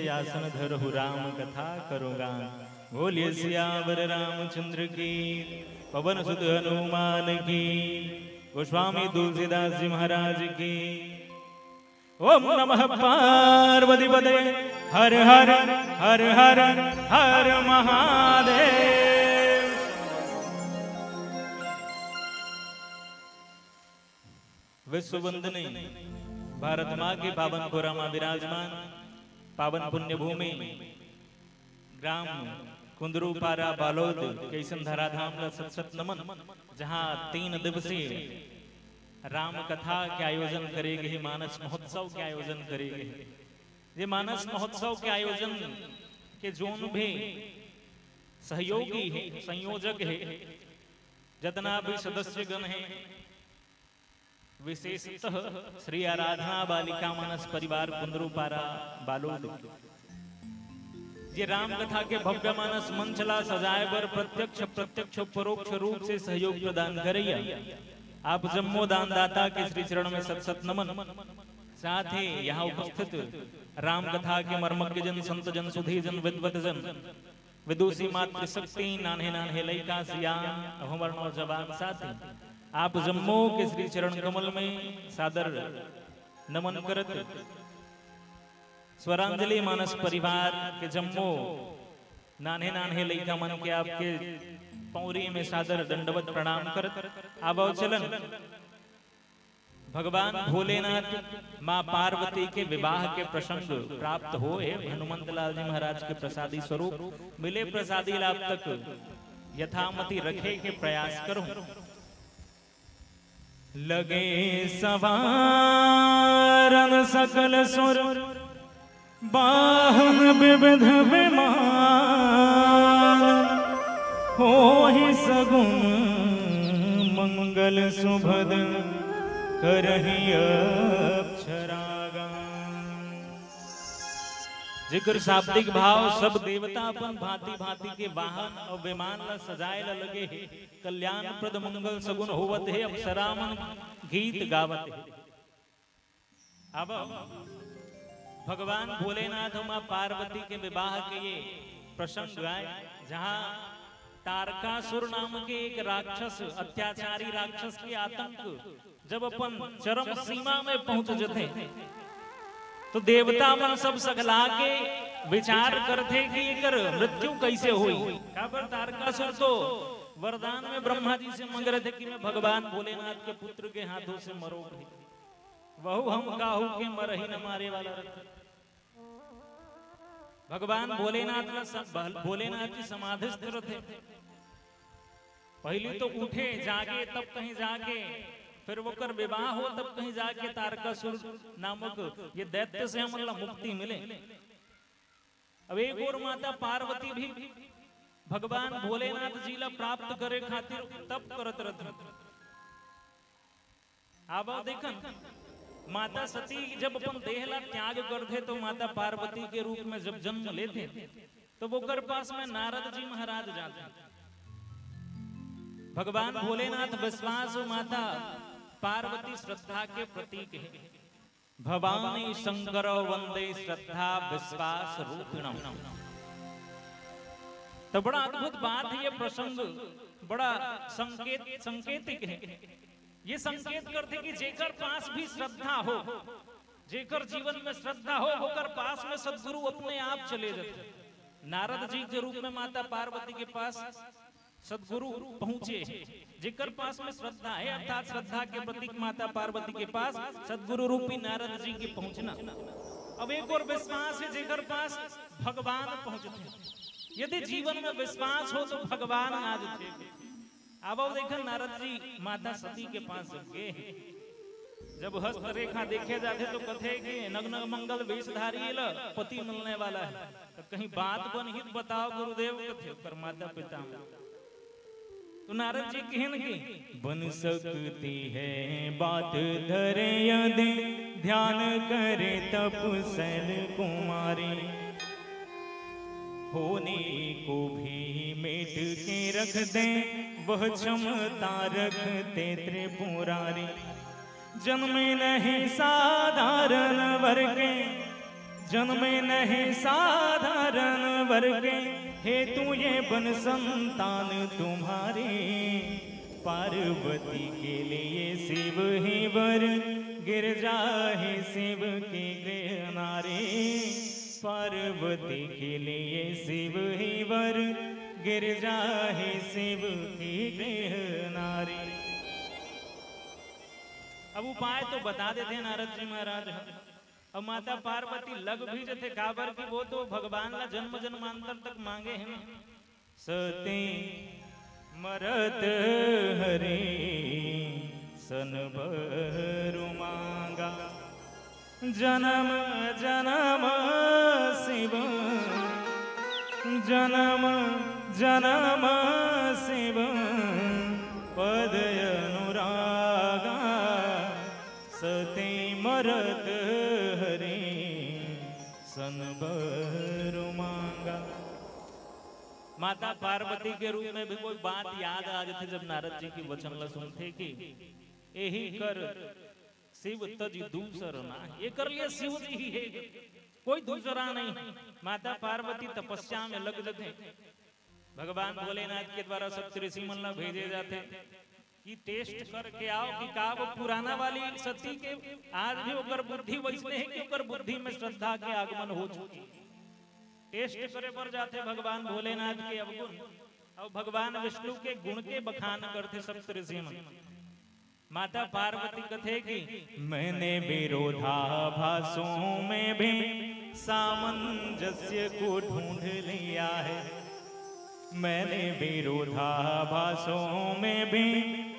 आसन धरहु राम कथा करोगा। बोलिए सियावर रामचंद्र की, पवन सुत हनुमान की, गोस्वामी तुलसीदास जी महाराज की। ओम नमः पार्वती पदे हर हर हर हर हर महादेव। विश्व वंदनी भारत माँ के पावन पुरा में विराजमान पावन पुण्य भूमि ग्राम कुंदरूपारा बालोद कैसन धराधाम का सत नमन, जहाँ 3 दिवसीय राम कथा के आयोजन करेंगे, मानस महोत्सव के आयोजन करेंगे। ये मानस महोत्सव के आयोजन के जोन भी सहयोगी है, संयोजक है, जितना भी सदस्य गण है, विशेषतः श्री आराधना बालिका मानस परिवार कुंदरूपारा बालोद ये राम कथा के भव्य मानस मंचला सजाए बर प्रत्यक्ष परोक्ष रूप से सहयोग प्रदान करिए। आप जम्मो दानदाता के श्री चरण में सत नमन। साथ ही यहाँ उपस्थित राम कथा के मर्मज्ञ जन, संत जन, सुधी जन, विद्वत जन, विदुषी मातृशक्ति, नान्हे नान्हे लइका सियान अभवर्ण और जवान साथी, आप जम्मो के श्री चरण कमल में सादर नमन करत स्वरांजलि मानस परिवार के जम्मो नान्हे नान्हे लइका मन के आपके पौरी में सादर दंडवत प्रणाम करत आवो चलन भगवान भोलेनाथ माँ पार्वती के विवाह के प्रसंग प्राप्त हो हनुमंत लाल जी महाराज के प्रसादी स्वरूप मिले प्रसादी लाभ तक यथामति रखे के प्रयास करो। लगे सवारन सकल सुर बाहन विविध विमान, हो ही सगुन मंगल सुभद करहि अक्षरागान। जिक्र शाब्दिक भाव सब देवता अपन भांति भांति के वाहन और विमान ला सजाए ला लगे है, कल्याण प्रद मंगल सगुन होवत है, अप्सरा मन गीत गावत है। अब भगवान भोलेनाथ मां पार्वती के विवाह के ये प्रसंग गाए, जहां तारकासुर नाम के एक राक्षस, अत्याचारी राक्षस के आतंक जब अपन चरम सीमा में पहुंच जाते तो देवता मन सब सगला के विचार करते कि एकर मृत्यु कैसे हुई। काबर तारकासुर तो वरदान में ब्रह्मा जी से मांग रहे थे कि मैं भगवान भोलेनाथ के पुत्र के हाथों से मरो, वहु हम काहू के मरही न मारे वाला रथ। भगवान भोलेनाथ जी समाधिस्थ थे, पहले तो उठे जागे तब कहीं जाके, फिर वो कर विवाह हो तब कहीं जाके तारकासुर नामक ये दैत्य से हमला मुक्ति मिले। अब एक और माता पार्वती भी भगवान भोलेनाथ जी ला प्राप्त करे खातिर तब करत रहती। अब देखन माता सती जब अपन देह ला त्याग करते तो माता पार्वती के रूप में जब जन्म लेते तो वो कर पास में नारद जी महाराज जाते। भगवान भोलेनाथ विश्वास माता पार्वती श्रद्धा के प्रतीक है। भवानी शंकर वंदे श्रद्धा विश्वास रूपिणम। तो बड़ा अद्भुत बात है, ये प्रसंग बड़ा संकेतिक है। ये संकेत करते कि जेकर पास भी श्रद्धा हो, जेकर जीवन में श्रद्धा हो, होकर पास में सद्गुरु अपने आप चले जाते। नारद जी के रूप में माता पार्वती के पास सद्गुरु पहुंचे, जेकर पास में श्रद्धा है, अर्थात श्रद्धा के प्रतीक माता पार्वती के पास सद्गुरु रूपी नारद जी के पहुंचना। अब एक और विश्वास है, जेकर पास भगवान पहुंचते। यदि जीवन में विश्वास हो तो भगवान आ जाते। अब देखो नारद जी माता सती के पास गए, जब हस्त रेखा देखे जाते तो कथे कि नग्न मंगल वेशधारी पति मिलने वाला है, तो कहीं बात बन हित बताओ गुरुदेव कथे पर माता पिता। तो नारद जी कहन की बन सकती है बात धरे यदि ध्यान करे तपसल कुमारी, होने को भी मेट के रख दे वह क्षमता रखते त्रिपुरारी। जन्मे नहीं साधारण वर्गे, जन्मे नहीं साधारण वर्गे, हे तू ये बन संतान तुम्हारी। पार्वती के लिए शिव ही वर गिरजा है शिव की गृह नारी, पार्वती के लिए शिव ही वर, गिरजा है शिव की गृह नारी। अब उपाय तो बता देते नारद जी महाराज। अब माता पार्वती लग भी जथे काबर की वो तो भगवान ला जन्म जन्मांतर तक मांगे हैं। सती मरत हरे सन बरु मांगा, जन्म जन्म शिव, जन्म जन्म शिव पद अनुरागा, सती मरत हरे सन बरु मांगा। माता पार्वती के रूप में भी कोई बात याद आ जाती जब नारद जी की वचन ला सुनते कि यही कर शिव तज दूसर ना, ये कर लिया शिव जी ही है, कोई दूसरा नहीं। माता पार्वती तपस्या में लग जाते, भगवान भोलेनाथ के द्वारा सब ऋषि मन भेजे जाते कि टेस्ट करके आओ कि का वो पुराना वाली सती के आज भी ओकर बुद्धि वैसने है कि ओकर बुद्धि में श्रद्धा के आगमन हो चुकी। टेस्ट करे पर जाते भगवान भोलेनाथ के अवगुण और भगवान विष्णु के गुण के बखान करते सप्तऋषि मन। माता पार्वती कथे कि मैंने विरोधाभासों में भी सामंजस्य को ढूंढ लिया है, मैंने विरोधाभासों में भी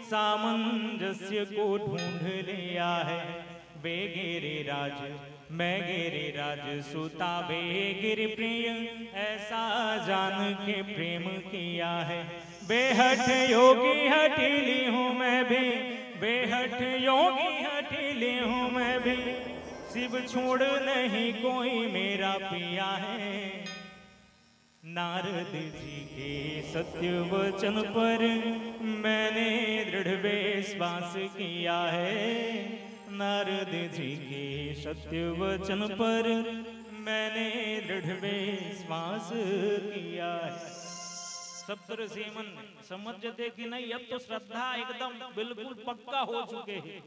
सामंजस्य को ढूंढ लिया है। वे गिरिराज मैं गिरिराज सुता, वे गिरि प्रिय ऐसा जान के प्रेम किया है। बेहठ योगी हठीली हूँ मैं भी, बेहठ योगी हठीली हूँ मैं भी, शिव छोड़ नहीं कोई मेरा पिया है। नारद जी के सत्य वचन पर मैंने दृढ़ विश्वास किया है, नारद जी के सत्य वचन पर मैंने दृढ़ विश्वास किया है। सप्तऋषि मन समझते कि नहीं अब तो श्रद्धा एकदम बिल्कुल पक्का हो चुके हैं।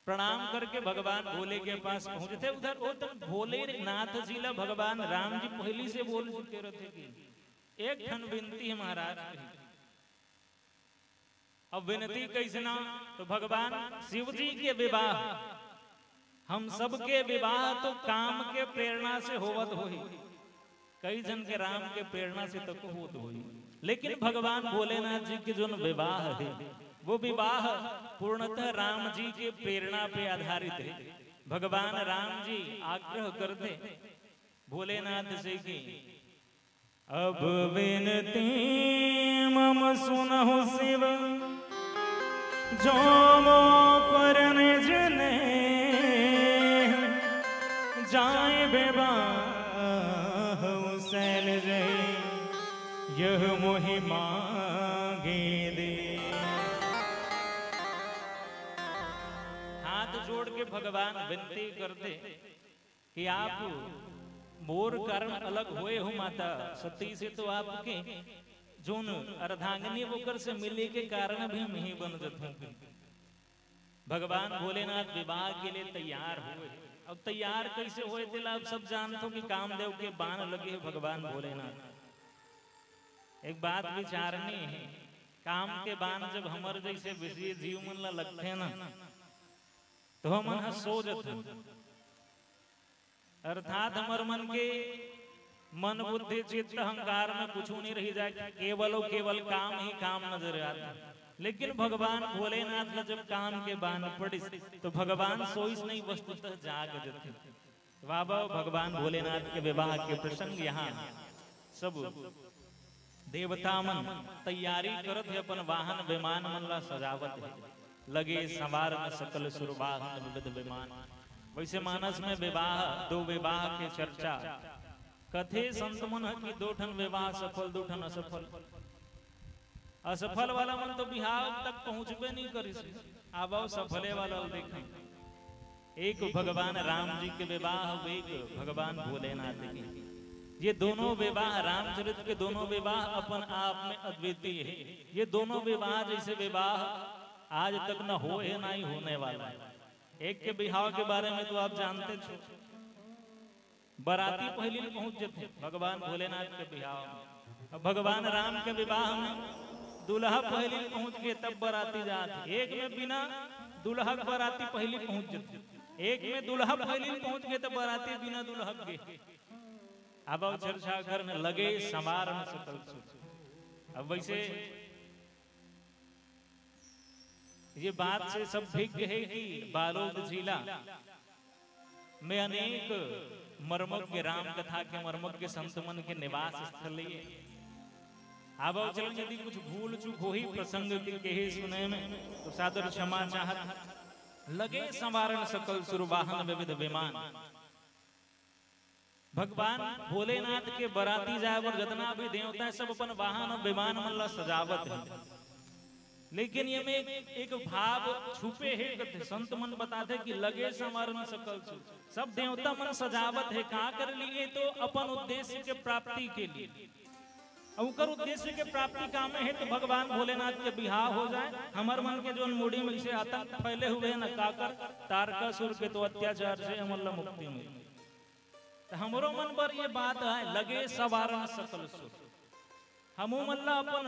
प्रणाम करके भगवान भोले के पास पहुंचते, उधर वो तो भोलेनाथ जी ला भगवान राम जी पहली से बोल चुके रहते कि एक ठन विनती है महाराज। अब विनती कैसे ना, तो भगवान शिव जी के विवाह, हम सबके विवाह तो काम के प्रेरणा से होवत होई, कई जन के राम के प्रेरणा से तक होत होई, लेकिन भगवान भोलेनाथ जी के जो विवाह है वो विवाह पूर्णतः राम जी के प्रेरणा पे आधारित है। भगवान राम जी आग्रह करते भोलेनाथ से कि अब विनती मम सुनहु शिव, जो मो पर निज ने जाए विवाह सैल रहे, यह मोहि मांगे दे। जोड़ के भगवान विनती करते कि आप मोर कारण अलग हुए हो माता सती से, तो आपके जोन अर्धांगिनी वोकर से मिले के कारण भी हम ही बन जाते। भगवान भोलेनाथ विवाह के लिए तैयार हुए। अब तैयार कैसे हुए थे आप सब जानते हो कि कामदेव के बाण लगे भगवान भोलेनाथ। एक बात विचारनी है, काम के बाण जब हमारे जैसे विषय जीव मन ला लगते हैं ना, तो हम मन सो जाते, अर्थात हमार मन के मन बुद्धि चित्त अहंकार में कुछ नहीं रही जाए, केवल और केवल काम ही काम नजर आता। लेकिन भगवान भोलेनाथ जब काम के बाण पड़ी तो भगवान सोइस नहीं वस्तुतः जाग जाते। बाबा भगवान भोलेनाथ के विवाह के प्रसंग यहाँ सब देवता मन तैयारी करत है, अपन वाहन विमान मन ला सजावत है, लगे सवार में सकल सुरवाहन विविध विमान। वैसे मानस में विवाह दो विवाह के चर्चा कथे संत मन की, दो ठन विवाह सफल दो ठन असफल। असफल वाला मन तो बिहार तक पहुंचबे नहीं करी, आबाओ सफले वाला देखें। एक भगवान राम जी के विवाह, एक भगवान भोलेनाथ की। ये दोनों विवाह रामचरित के दोनों विवाह अपन आप में अद्वितीय है। ये दोनों विवाह जैसे विवाह आज तक न हो है ना ही होने वाला है। एक के बिहाव के बारे में तो आप जानते छो, बराती पहले पहुंच जाते भगवान भोलेनाथ के बिहाव में। अब भगवान राम के विवाह में दूल्हा पहले पहुंच गए तब बराती जाते। एक में बिना दूल्हा बराती पहले पहुंच जाते, एक में दूल्हा पहले पहुंच गए तब बराती बिना दूल्हा के। अब चर्चा करने लगे समारण सकल सुख। अब वैसे ये बात से सब भिज्ञ है कि बालोद जिला में अनेक मर्मज्ञ राम कथा के मर्मज्ञ संतमन के निवास स्थल है। अब चल यदि कुछ भूल चूक हो ही प्रसंग के कहे सुने में तो सादर क्षमा चाहत। लगे संवारण सकल सुरवाहन विविध विमान। भगवान भोलेनाथ के बराती जावर जितना भी देवता है सब अपन वाहन विमान मल्ला सजावत है। लेकिन ये में एक भाव छुपे है, संत मन बताते कि लगे संवारण सकल सब देवता मन सजावत है। कहा कर लिए तो अपन उद्देश्य के प्राप्ति के लिए। उनकर उद्देश्य के प्राप्ति काम है तो भगवान भोलेनाथ के बिहार हो जाए। हमार मन के जो मूडी में से आतंक फैले हुए हैं न काकर तारकासुर के तो अत्याचार से हमला मुक्ति मिली। तो हमरो मन पर ये बात है लगे सवारण सकल सुख। हमू मल्ला अपन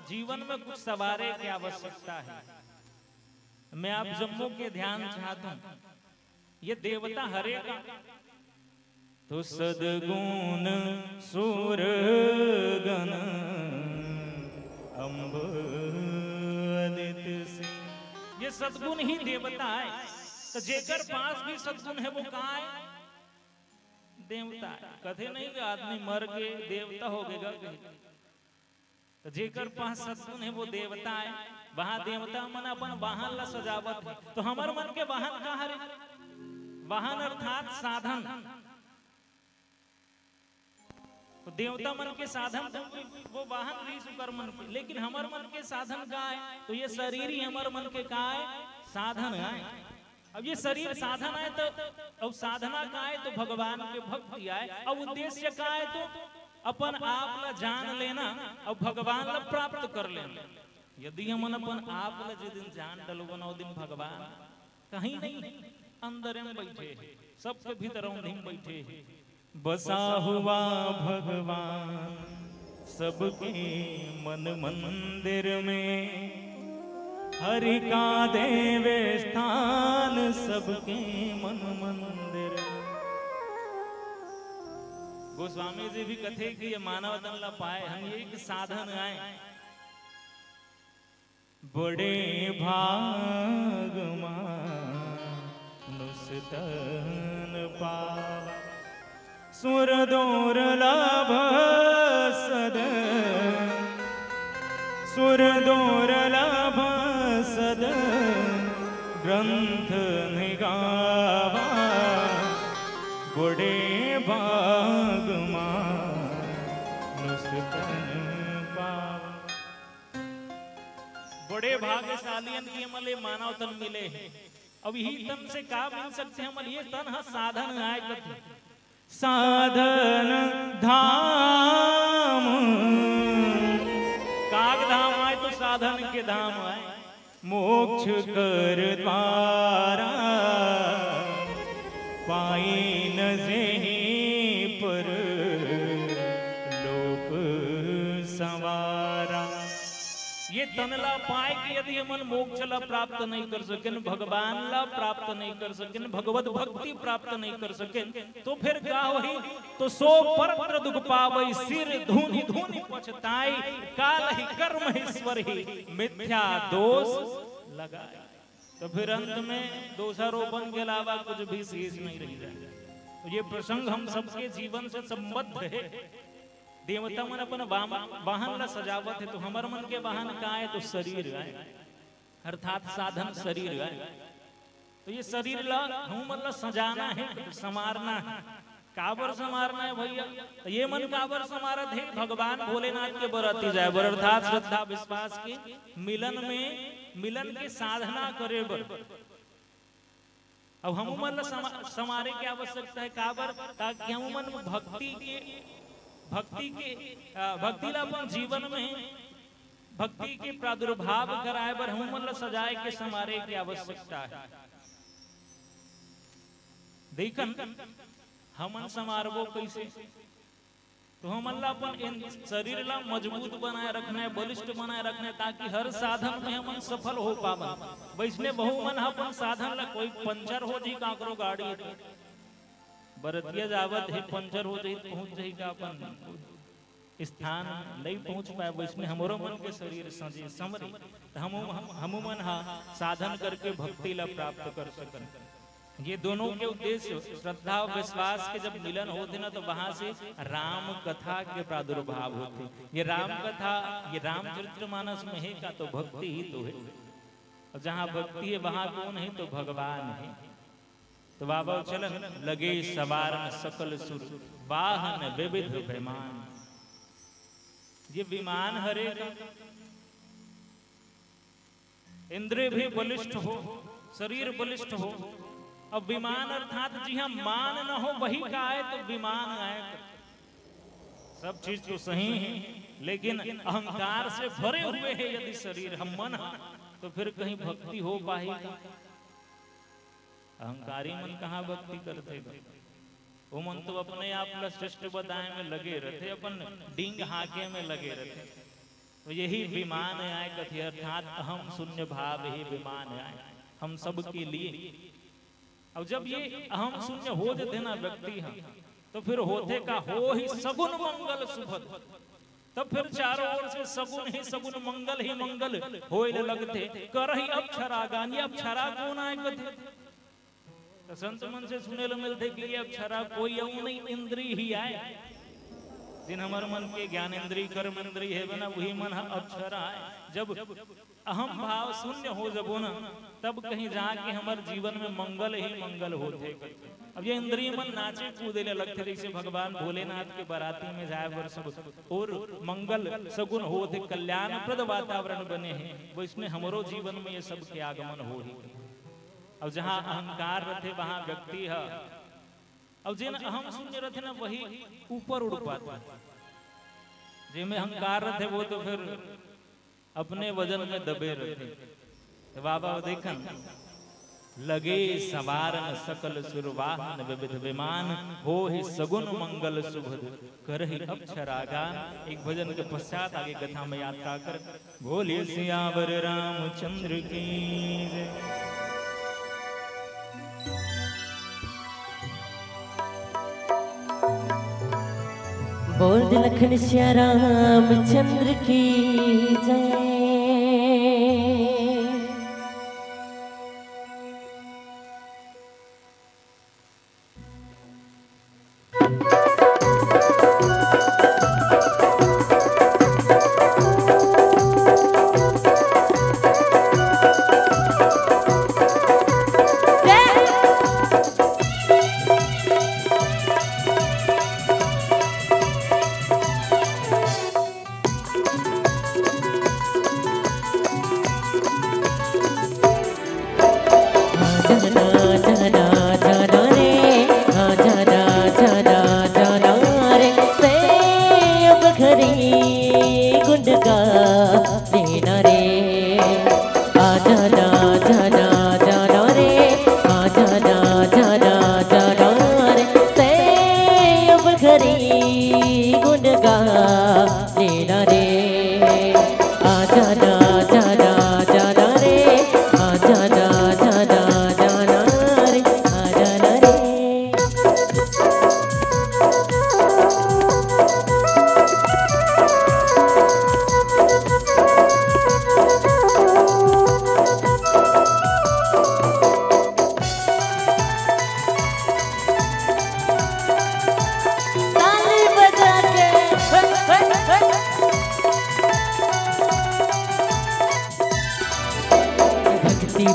जीवन में कुछ सवारे की आवश्यकता है। मैं आप जम्मू के ध्यान चाहता हूं, ये देवता हरे का तो सदगुण सूर गण अम्ब अदित से, ये सदगुण ही देवता है। तो जेकर पास भी सदगुण है वो कहाँ है? देवता है। कथे नहीं कि आदमी मर के देवता हो गएगा, तो जेकर पास सदगुण है वो देवता है। वहां देवता मन अपन वाहन ला सजावत है। तो हमार मन के वाहन कहाँ है? वाहन अर्थात साधन। तो देवता मन के साधन तो वो वाहन भी सुकर मन के, लेकिन हमार मन के साधन का है तो ये शरीर ही हमार मन के का है? साधन है। अब ये शरीर साधन है तो अब साधना का है तो भगवान के भक्ति आए। अब उद्देश्य का है तो अपन आप ला जान लेना और भगवान ला प्राप्त कर लेना। यदि हम अपन आप ला जिस दिन जान डलोगे ना, दिन भगवान कहीं नहीं अंदर में बैठे, सबके भीतर बैठे। बसा हुआ भगवान सबके मन मंदिर में, हरि का देवे स्थान सबके मन मंदिर। गोस्वामी जी भी कथे कि ये मानव तन ला पाए हम एक साधन आए। बड़े भाग मानुष तन पावा, सुर दुर्लभ सद, सुर दुर्लभ सद ग्रंथ निगावा। बड़े भाग मानुष तन पावा। बड़े भाग्यशालियन की हमले मानव तन मिले हैं। अब यही तन से का मिल सकते हैं? हमल ये तन है साधन आए कथे। साधन धाम, काग धाम आए तो साधन के धाम आए। मोक्ष कर द्वारा पाई न जेहि पर लोक संवारा। ये तन ला पाए कि यदि मन मोक्ष ला प्राप्त नहीं कर सकें, भगवान ला प्राप्त नहीं कर सकें, भगवत भक्ति प्राप्त नहीं कर सकें, तो फिर क्या होही? तो सो परत्र दुख पावई, सिर धूनि धूनि पछताई, काल ही कर्म ईश्वर ही मिथ्या दोष लगाए। तो फिर अंत में दोषारोपण के अलावा कुछ भी शेष नहीं रह जाए। तो ये प्रसंग हम सबके जीवन से संबद्ध है। देवता मन अपन वाहन ला सजावत है तो हमार मन के वाहन का है तो शरीर है, अर्थात साधन शरीर है। तो ये शरीर ला हम मन ला सजाना है, संवारना है। काबर संवारना है भैया? तो ये मन काबर संवारत है? भगवान भोलेनाथ के बराती जाए बर, अर्थात श्रद्धा विश्वास के मिलन में, मिलन के साधना करे बर। अब हम मन ला संवारे की आवश्यकता है काबर? ताकि हम मन भक्ति ला अपन जीवन में भक्ति के प्रादुर्भाव कराए बर हम मन ला सजाए के संवारे की आवश्यकता है। देखन हमन समारबो कैसे, तो हम अल्लाह अपन शरीर ला मजबूत बनाए रखने, बलिष्ठ बनाए रखने, ताकि हर साधन में हम सफल हो पावा। वैसने बहु मन अपन साधन ला कोई पंचर हो जी काकरो गाड़ी बरतिया जावत है, पंचर हो जाई पहुंच जाई का अपन स्थान नहीं पहुंच पाए। वैसने हमारो मन के शरीर सजे समरे हम मन साधन करके भक्ति ला प्राप्त कर सकन। ये दोनों के उद्देश्य श्रद्धा और विश्वास के जब मिलन होते ना, तो वहां से राम कथा के प्रादुर्भाव होते। ये राम कथा, ये रामचरितमानस में है का, तो भक्ति ही तो है। और जहाँ भक्ति है वहां कौन है, तो भगवान है। तो बाबा चलन लगे सवार सकल सुर, वाहन विविध विमान। ये विमान हरे इंद्रिय भी बलिष्ठ हो, शरीर बलिष्ठ हो। अब विमान अर्थात जी हाँ मान न हो वही का आए तो विमान आए। सब चीज तो सही है, लेकिन अहंकार से भरे हुए है यदि शरीर हम मन, तो फिर कहीं भक्ति हो पाएगी। अहंकारी मन कहाँ भक्ति करते, वो मन तो अपने आप ला श्रेष्ठ बताए में लगे रहते, अपन डींग हाके में लगे रहते। तो यही विमान आए कथी, अर्थात अहम शून्य भाव ही विमान आए हम सबके लिए। अब जब ये अहम शून्य हो जाते ना व्यक्ति हम, तो फिर होते का हो ही सगुन मंगल सुभद। तब फिर चारों ओर से सगुन ही सगुन, मंगल ही मंगल होए लगते। कर ही अक्षरा गान, ये अक्षरा कौन आए कथे, तो संत मन से सुने लो मिलते कि ये अक्षरा कोई और नहीं, इंद्री ही आए। जिन हमार मन के ज्ञान इंद्री कर्म इंद्री है बना, वही मन अक्षरा आए। जब अहम भाव शून्य हो जबो ना, तब कहीं जाके हमारे जीवन में मंगल ही मंगल होते। अब ये इंद्रिय मन नाचे कूदे लगते, जैसे भगवान भोलेनाथ के बाराती में जाए बर सब और मंगल सगुन होते, कल्याणप्रद वातावरण बने हैं। वो इसमें हमारो जीवन में ये सब के आगमन हो ही। अब जहाँ अहंकार रहते वहां व्यक्ति है, अब जिन अहम शून्य रहते ना वही ऊपर उड़ पाता। जिनमें अहंकार रहते वो तो फिर अपने वजन में दबे रहते। तो बाबा देखन लगे सवार सकल सुरवाहन विविध विमान, हो ही सगुन मंगल सुभद कर ही अक्षरागान। एक भजन के पश्चात आगे कथा में यात्रा कर बोलिए सियावर रामचंद्र की जय। बोल लखन श्या रामचंद्र की जय।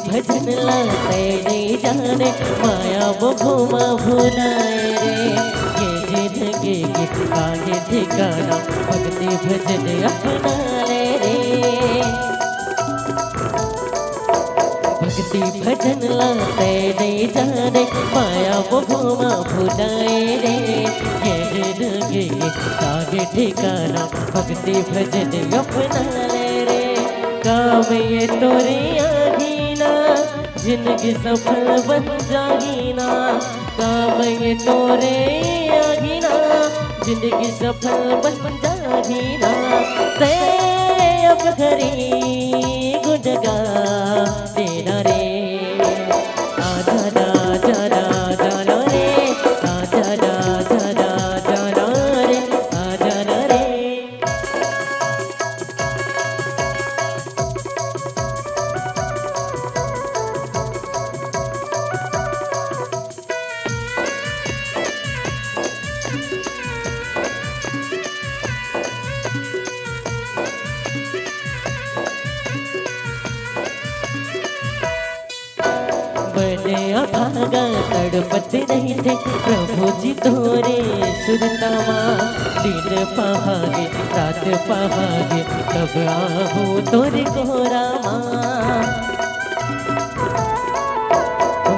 भजन लाते नहीं जाने, माया वो घुमा भुलाए रे। ये जिंदगी के आगे ठिकाना, भक्ति भजन अपना ले रे। भक्ति भजन लाते नहीं जाने, माया वो घुमा भुलाए रे। ये जिंदगी के आगे ठिकाना, भक्ति भजन अपना ले रे। काम ये तोरे जिंदगी सफल बन जागी ना, काम ये तोरे आगी ना, जिंदगी सफल बन जागी ना। ते अब घरी गुडगा देना रे, आजा ना जाना जाना रे, आजा ना जाना जाना रे, आजा ना रे। बड़े अभागा तड़पते नहीं थे प्रभु जी तोरे सुरतावा, दिन पहागे रात पहागे कब आहू तोरे कोरामा।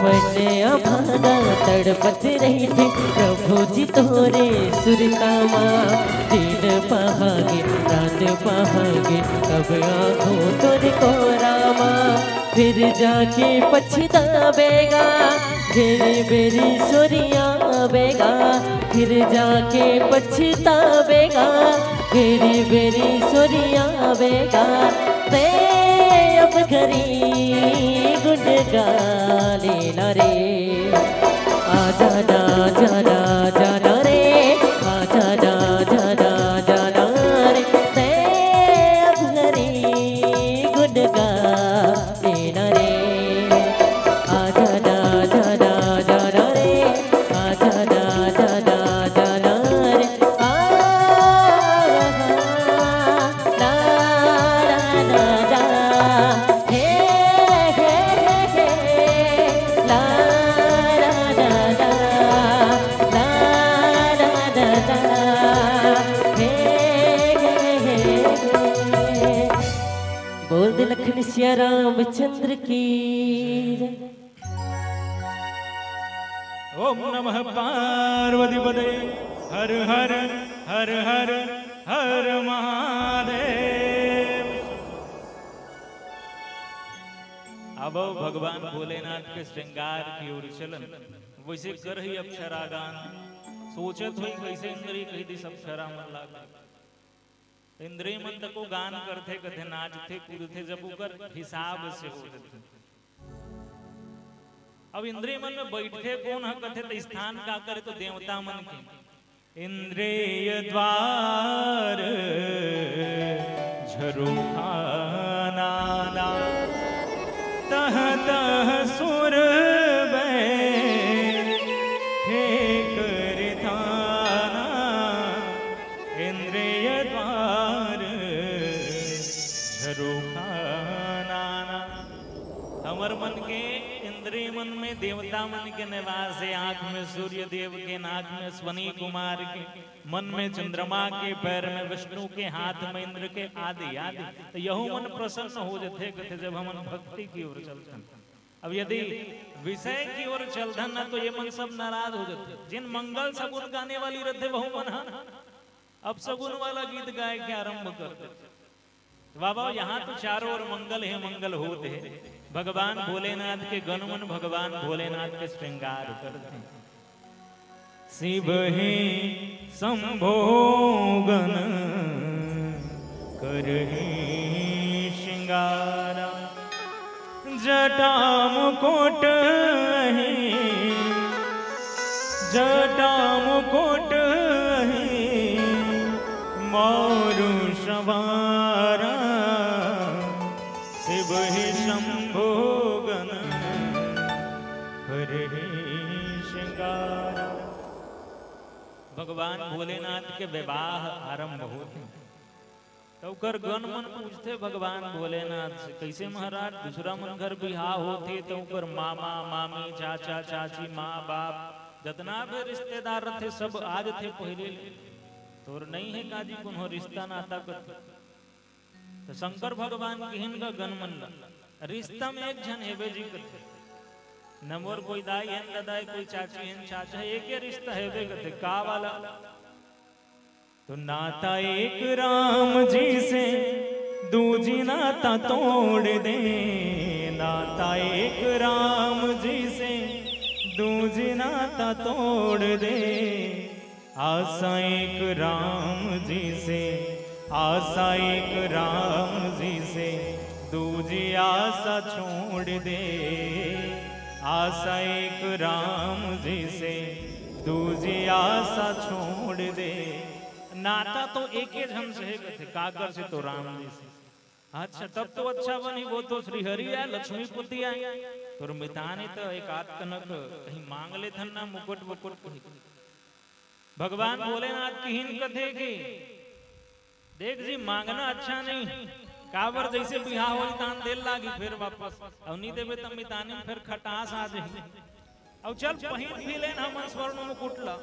बड़े अभागा तड़पते नहीं थे प्रभु जी तोरे सुरतावा, दिन पहागे रात पहागे कब आहू तोरे कोरामा। फिर जाके पछतावेगा घेरी बेरी सोरिया बेगा, फिर जाके पछतावेगा घेरी बेरी सोरिया बेगा। ते अब घरी गुडगा लेना रे, आजा ना जाना जाना रे, आजा ना जाना जाना रे। ते अब घरी गुडगा लेना रे, आजा ना जाना जाना रे, आजा ना जाना जाना रे। ला ला ला ला, हे हे हे हे, ला ला ला ला, ला ला ला ला, हे हे हे। बोल दे लखन सिया रामचंद्र की जय। ओम नमः पार्वती पदे हर हर हर हर हर महादेव। अब भगवान भोलेनाथ के श्रृंगार की ओर चलन, वैसे कर ही अप्सरागान सोचत हुई कैसे इंद्री कही दी सब अप्सरा मन लागा। इंद्रिय मन तक को गान करते कथे नाचते कूदते जब उकर हिसाब से होते। अब इंद्रिय मन में बैठे कौन है कथे तो स्थान का करे तो देवता मन के। इंद्रिय द्वार झरुखाना तह तह सुर इंद्रिय द्वार झरुखाना। हमर मन के इंद्रिय मन में देवता मन के निवास है, आंख में सूर्य देव के, नाक में स्वनी कुमार के, मन में चंद्रमा के, पैर में विष्णु के, हाथ में इंद्र के, आदि आदि। तो यहू मन प्रसन्न हो जाते कथे जब हम भक्ति की ओर चलते। अब यदि विषय की ओर चलते ना तो ये मन सब नाराज हो जाते। जिन मंगल सगुन गाने वाली रहते वह मन अब सगुन वाला गीत गाय के आरंभ करते। बाबा यहाँ तो चारों ओर मंगल है, मंगल होते हैं। भगवान भोलेनाथ के गणमन भगवान भोलेनाथ के श्रृंगार करते हैं। शिव ही शंभो गण करहि श्रृंगारा, जटा मुकुट जटा मुकुट मोरु सवारा। शिव ही शंभो गण करहि श्रृंगारा। भगवान भोलेनाथ के विवाह आरंभ होते तो कर गण मन पूछते भगवान भोलेनाथ से, कैसे महाराज दूसरा मन घर बिहार होते तो कर मामा मामी चाचा चाची माँ बाप जितना भी रिश्तेदार थे सब आज थे पहले तो नहीं है काजी कुछ रिश्ता नाता कर। तो शंकर भगवान की हिंगा गणमन रिश्ता में एक जन हेबे जी करते नंबर कोई दाई है दादाई कोई चाची है चाचा एक ही रिश्ता हेबे करते का वाला। तो नाता एक राम जी से दूजी नाता तोड़ दे, नाता एक राम जी से दूजे नाता तोड़ दे। आशा एक राम जी से, आशा एक राम जी से दूजी आशा छोड़ दे। आशा एक राम जी से दूजी आशा छोड़ दे। नाता तो एक ही झन से है कथे, काकर से तो राम जी से। अच्छा तब तो अच्छा बनी, वो तो श्रीहरि है, लक्ष्मीपति है। तो मिताने तो एक आध कनक कहीं मांग ले थन ना, मुकुट मुकुट। भगवान भोलेनाथ की हिन कथे की देख जी मांगना अच्छा नहीं, काबर जैसे बिहार हो तान देल लागी फिर वापस अब नहीं देवे तब मिताने फिर खटास आ जाए। अब चल पहिन भी लेन हम स्वर्ण मुकुट ला,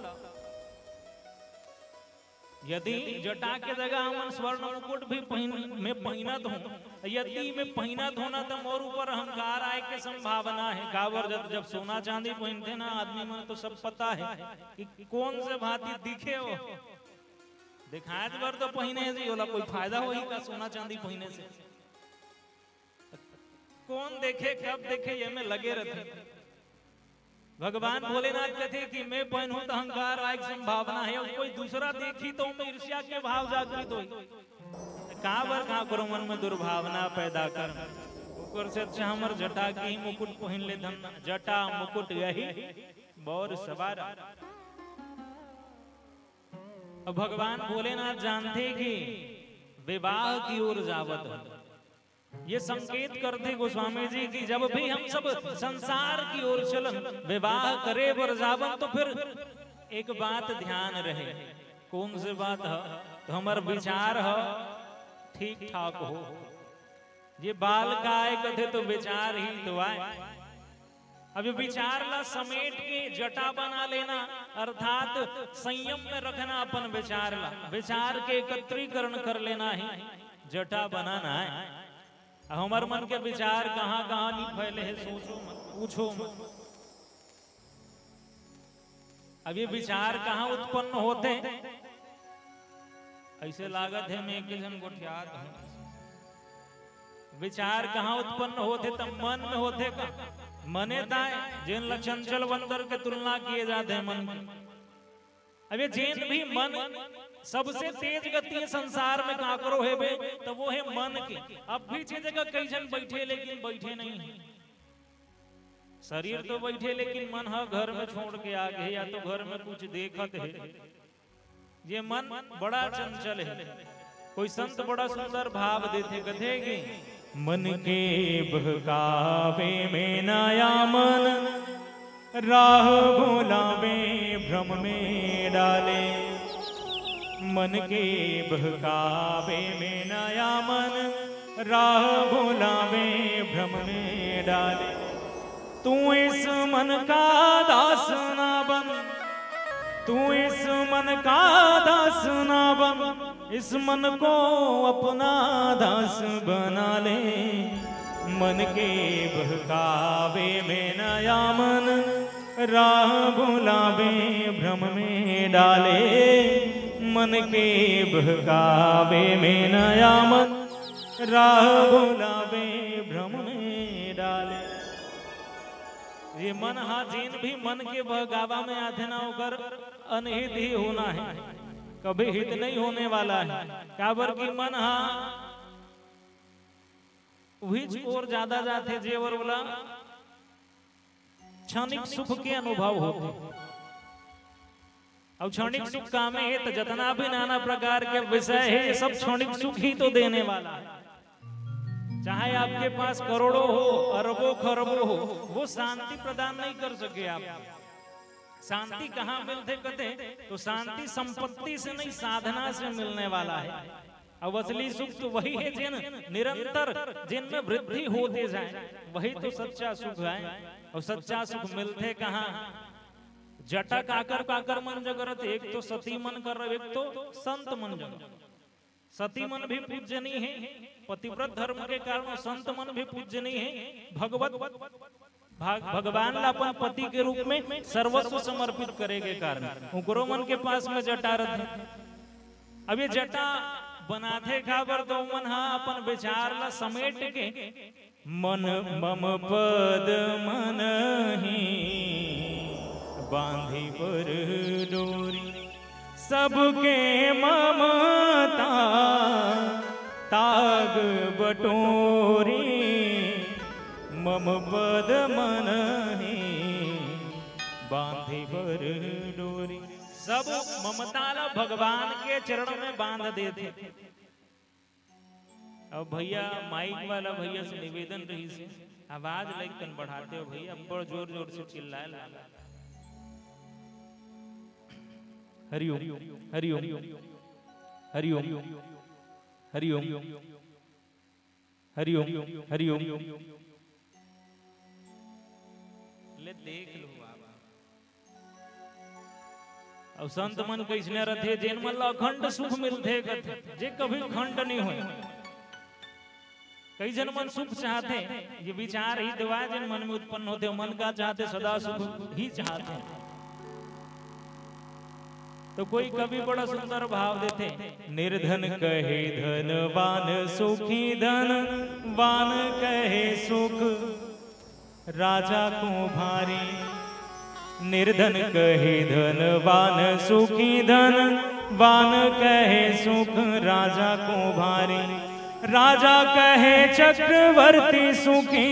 यदि जटा के जगह हम स्वर्ण मुकुट भी पहिनत हूँ, यदि में पहिनत होना तो मोर ऊपर अहंकार आए के संभावना है। काबर जब सोना चांदी पहनते ना आदमी मन तो सब पता है कि कौन से भांति दिखे हो। दिखाए बार तो पहिने से होला कोई फायदा होई का सोना चांदी पहिने से? कौन देखे कब देखे ये में लगे रहते। भगवान भोलेनाथ कहते कि मैं पहनूं तो अहंकार आए की संभावना है, और कोई दूसरा देखी तो मैं ईर्ष्या के भाव जागृत होई। काबर कहाँ करो मन में दुर्भावना पैदा कर। ऊपर से अच्छा हमर जटा की मुकुट पहन ले धन, जटा मुकुट यही बौर सवार। अब भगवान भोलेनाथ जानते कि विवाह की ओर जावत, ये संकेत करते गोस्वामी जी की जब भी हम सब संसार की ओर चलन विवाह करे बर जावन तो फिर एक बात ध्यान रहे। कौन सी बात है? तो हमार विचार है ठीक ठाक हो। ये बाल का आए कथे तो विचार ही तो आए। अब ये विचार ला समेट के जटा बना लेना, अर्थात संयम में रखना अपन विचार ला, विचार के एकत्रीकरण कर लेना ही जटा बनाना है। हमार मन के विचार कहाँ कहाँ नहीं फैले है, सोचो मत, पूछो मत। अब ये विचार कहाँ उत्पन्न होते? ऐसे लागत है मैं एक जन गोठियार हूं। विचार कहाँ उत्पन्न होते? तब मन में होते का मने दाए जिन चंचल बंदर के तुलना किए जाते हैं मन की। अब ये जिन भी मन सबसे तेज गति संसार में कहा करो है बे, तो वो है मन के। अब भी छह जगह कई जन बैठे लेकिन बैठे नहीं है। शरीर तो बैठे लेकिन मन है घर में छोड़ के आ गए, या तो घर में कुछ देखत है। ये मन बड़ा चंचल है। कोई संत बड़ा सुंदर भाव देते कथे कि मन के बहकावे में नया मन, राह भुलावे भ्रम में डाले। मन के बहकावे में नया मन, राह भुलावे भ्रम में डाले। तू इस मन का दास ना बन, तू इस मन का दास ना बन, इस मन को अपना दास बना ले। मन के बहकावे में नया मन, राह भुलावे भ्रम में डाले। मन के बहकावे में नया मन, राह भुलावे भ्रम में डाले। ये मन हा जिन भी मन के बहकावा में आधे ना होकर अनहित ही होना है, कभी हित नहीं होने वाला है। काबर की मन हा वही और ज्यादा जाते जेवर बोला क्षणिक सुख के अनुभव होते। अब क्षणिक सुख का में है तो जितना भी नाना प्रकार के विषय है ये सब क्षणिक सुख ही तो देने वाला है। चाहे आपके पास करोड़ों हो, अरबों खरबों हो, वो शांति प्रदान नहीं कर सके। आप शांति कहाँ मिलते कहते? तो शांति संपत्ति से नहीं साधना से मिलने वाला है। अब असली सुख तो वही है जिन निरंतर जिनमें वृद्धि होते जाए, वही तो सच्चा सुख है। और सच्चा सुख मिलते कहाँ? जटा काकर काकर मन जगरत, एक तो सती मन कर, एक तो संत मन जगरत। सती मन भी पूजनीय है, पतिव्रत धर्म के कारण संत मन भी पूजनीय है। भगवान अपन पति के रूप में सर्वस्व समर्पित करे के कारण उकरो मन के पास में जटा रहते। अब ये जटा बनाते खाबर तो मन हा अपन विचार ला समेट के मन मम पद मन ही बांधी पर डोरी, सबके ममता ताग बटोरी, मम पद मन ही बांधी पर डोरी। सब ममता ला भगवान के चरण में बांध देते। अब भैया माइक वाला भैया से निवेदन रही से आवाज लाइकन बढ़ाते हो भैया, बड़ जोर जोर से चिल्लाए लगा। हरिओम हरिओम हरिओम हरिओम हरिओम हरिओम। ले देख लो बाबा, अब संत मन कैसने रहते जिन मन अखंड सुख मिलते कथे, जे कभी खंड नहीं हुए। कई जन मन सुख चाहते, ये विचार ही दिवा जिन मन में उत्पन्न होते, मन का चाहते सदा सुख ही चाहते। तो कोई कभी बड़ा सुंदर भाव देते, निर्धन कहे धनवान सुखी, धनवान कहे सुख राजा को भारी। निर्धन कहे धनवान सुखी, धनवान कहे सुख राजा को भारी। राजा कहे चक्रवर्ती सुखी,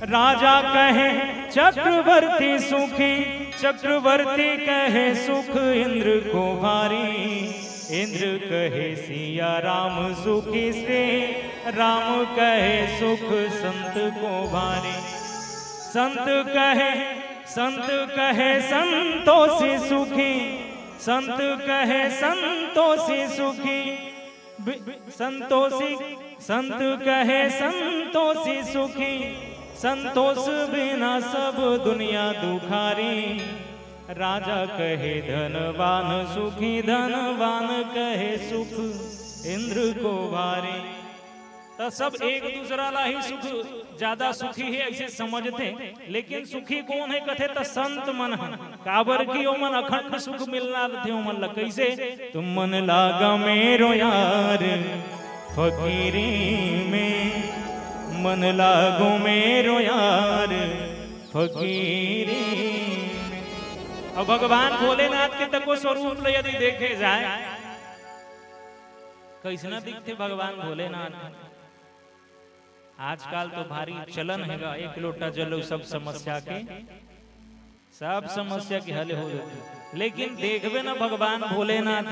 राजा कहे चक्रवर्ती सुखी, चक्रवर्ती कहे सुख इंद्र को भारी। इंद्र कहे सिया राम सुखी, श्री राम कहे सुख संत को भारी। संत कहे संतोषी सुखी, संत कहे संतोषी सुखी, संतोषी संत कहे संतोषी सुखी। संतोष बिना सब दुनिया दुखारी। राजा कहे धनवान सुखी, धनवान कहे सुख इंद्र को भारी। तो सब एक दूसरा ला ही सुख ज्यादा सुखी है ऐसे समझते, लेकिन सुखी कौन है कथे तो संत मन है। काबर की ओ मन अखंड सुख मिलना थे ओ मन ला कैसे। तुम मन लागा मेरो यार फकीरी में, मन लागो मेरो यार फकीरी में। अब भगवान भोलेनाथ के तको स्वरूप यदि देखे जाए कैसना दिखते भगवान भोलेनाथ। आजकल तो भारी चलन हैगा, एक लोटा जलो सब समस्या के हल हो जाते। लेकिन देखबे ना भगवान भोलेनाथ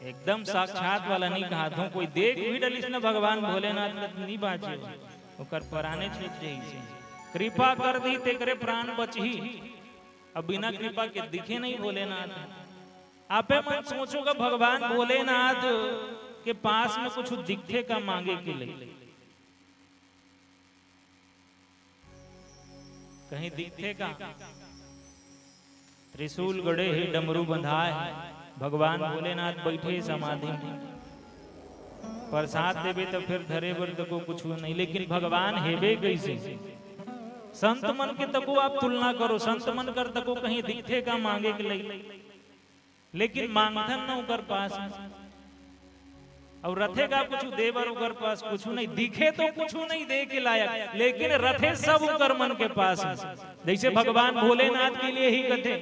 एकदम साक्षात वाला नहीं कहा था, कोई देख भी डलिस ना भगवान भोलेनाथ नहीं बाचे, ओकर प्राणे छूट जाई। कृपा कर दी तेकरे प्राण बचही, अब बिना कृपा के दिखे नहीं भोलेनाथ। आपे मन सोचोगा भगवान भोलेनाथ के पास में कुछ दिखे का मांगे के लिए, कहीं दिखे का। त्रिशूल गड़े है डमरू बंधाए, भगवान भोलेनाथ बैठे समाधि में। प्रसाद देवे तो फिर धरे बर तको कुछ नहीं, लेकिन भगवान हेबे कैसे। संत मन के तको आप तुलना करो, संत मन कर तको कहीं दिखे का मांगे के लिए, लेकिन मांगथन न उकर पास और रथेगा कुछ देवर उकर पास कुछ नहीं दिखे, तो कुछ नहीं दे के लायक, लेकिन रथे सब उकर मन के पास। जैसे भगवान भोलेनाथ के लिए ही कथे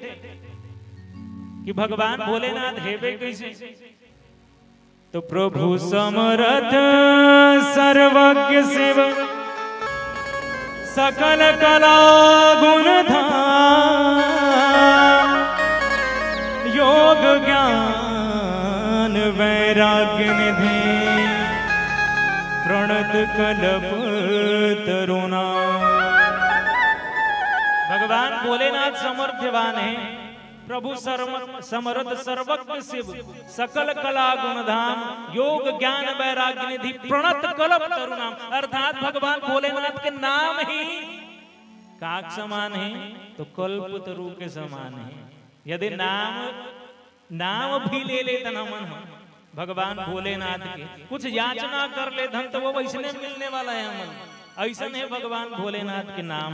कि भगवान भोलेनाथ हेबे कैसे। तो प्रभु समरथ सर्वज्ञ शिव, सकल कला गुण धाम, योग ज्ञान वैराग्य निधि, प्रणत कल्प तरुणा। भगवान भोलेनाथ समर्थवान है, प्रभु समर्थ सर्वज्ञ शिव, सकल कला गुणधाम, योग ज्ञान वैराग्य निधि, प्रणत कल्प तरुणाम। अर्थात भगवान भोलेनाथ के नाम ही काक समान है तो कल्प तरु के समान है। यदि नाम भी ले लेता ना मन भगवान भोलेनाथ के, कुछ याचना कर ले धन तो वो वैसने मिलने वाला है मन। ऐसा है भगवान भोलेनाथ के नाम।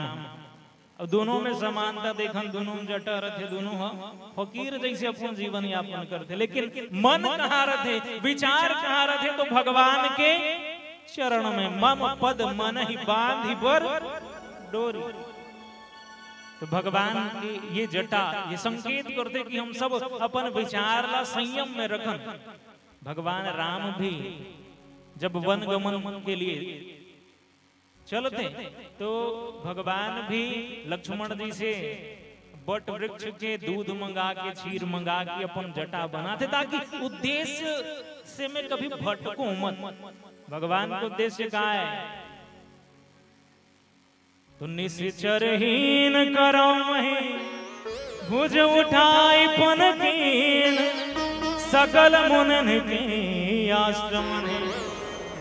और दोनों में समानता देखन, दोनों में जटा रथे, दोनों फकीर जैसे अपन जीवन यापन करते, लेकिन मन कहाँ रथे, विचार कहाँ रथे, तो भगवान के चरण में मम पद मन ही बांधी बर डोरी। तो भगवान की ये जटा ये संकेत करते कि हम सब अपन विचार ला संयम में रखन। भगवान राम भी जब वन गमन के लिए चलते तो भगवान भी लक्ष्मण जी से बट वृक्ष के दूध मंगा के क्षीर मंगा के अपन जटा बनाते ताकि उद्देश्य से मैं कभी भटकूं मत। भगवान का उद्देश्य क्या है? तो निश्चरहीन करो मही भुज उठाई पन कीन सकल मुनन के आश्रम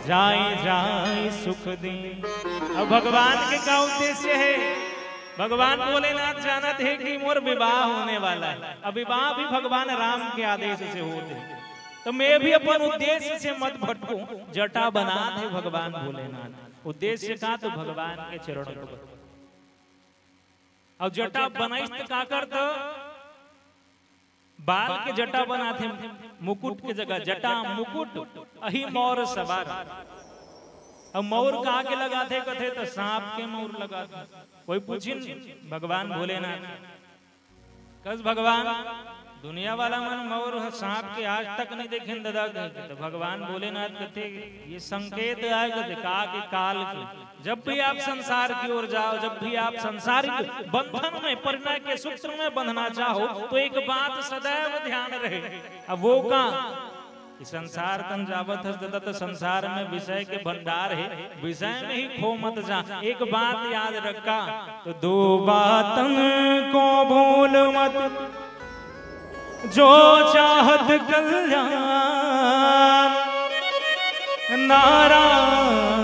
जाए जाए सुख दी। अब भगवान के क्या उद्देश्य है? भगवान भोलेनाथ जानते हैं कि मोर विवाह होने वाला है। अब विवाह भी भगवान राम के आदेश से होते हैं, तो मैं भी अपन उद्देश्य से मत भटकूं। जटा बना थे भगवान भोलेनाथ। उद्देश्य का तो भगवान के चरण को अब जटा बनाइस तो का कर तो बाल के जटा बनाते मुकुट के जगह जटा मुकुट अही मोर सवार। अब मोर कहा के लगाते कथे तो सांप के मोर लगाते। कोई पूछिन भगवान भोलेनाथ कस भगवान दुनिया वाला मन मोर सांप के आज तक नहीं देखे दादा कहते। तो भगवान भोलेनाथ कहते ये संकेत आए कहते का के काल के जब भी आप संसार की ओर जाओ, जब भी आप संसारिक बंधन में परिणय के सूत्र में बंधना चाहो तो एक बात सदैव ध्यान रहे। अब वो का संसार तन जावत है तो संसार में विषय के भंडार है, विषय में ही खो मत जा। एक बात याद रखा तो दो बातन को भूल मत जो चाहत कल्याण नारायण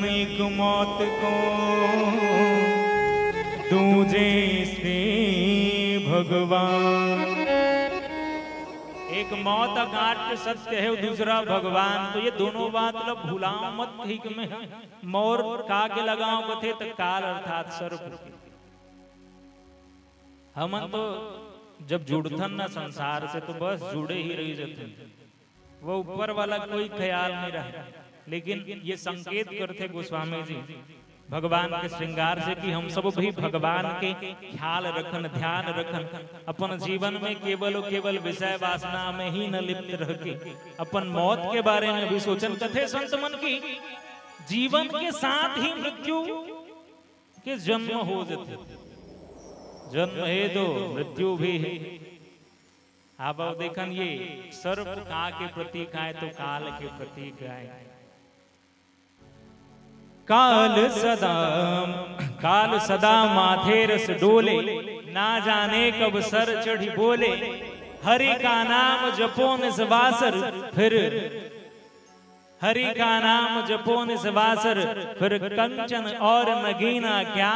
एक मौत को दूजे से भगवान। एक मौत काट सत्य है, दूसरा भगवान। तो ये दोनों बात लब भूलाओ मत। ठीक में मोर का के लगाओ कथे तो काल अर्थात सर्प। हम तो जब जुड़थन ना संसार से तो बस जुड़े ही रही जाते, वो ऊपर वाला कोई ख्याल नहीं रहा। लेकिन ये संकेत करते गोस्वामी जी भगवान के श्रृंगार से कि हम सब भी भगवान के ख्याल रखन, ध्यान रखन, अपन जीवन में केवल विषय वासना में ही न लिप्त रह के अपन मौत के बारे में भी सोचन। कथे संत मन की जीवन के साथ ही मृत्यु के जन्म हो जाते। जन्म है तो मृत्यु भी है। आप देखन ये सर्प का के प्रतीक आए तो काल के प्रतीक आए। काल सदा माथे रस डोले ना जाने कब सर चढ़ी बोले। हरि का नाम जपो निस्वासर फिर हरि का नाम जपो निस्वासर फिर कंचन और नगीना क्या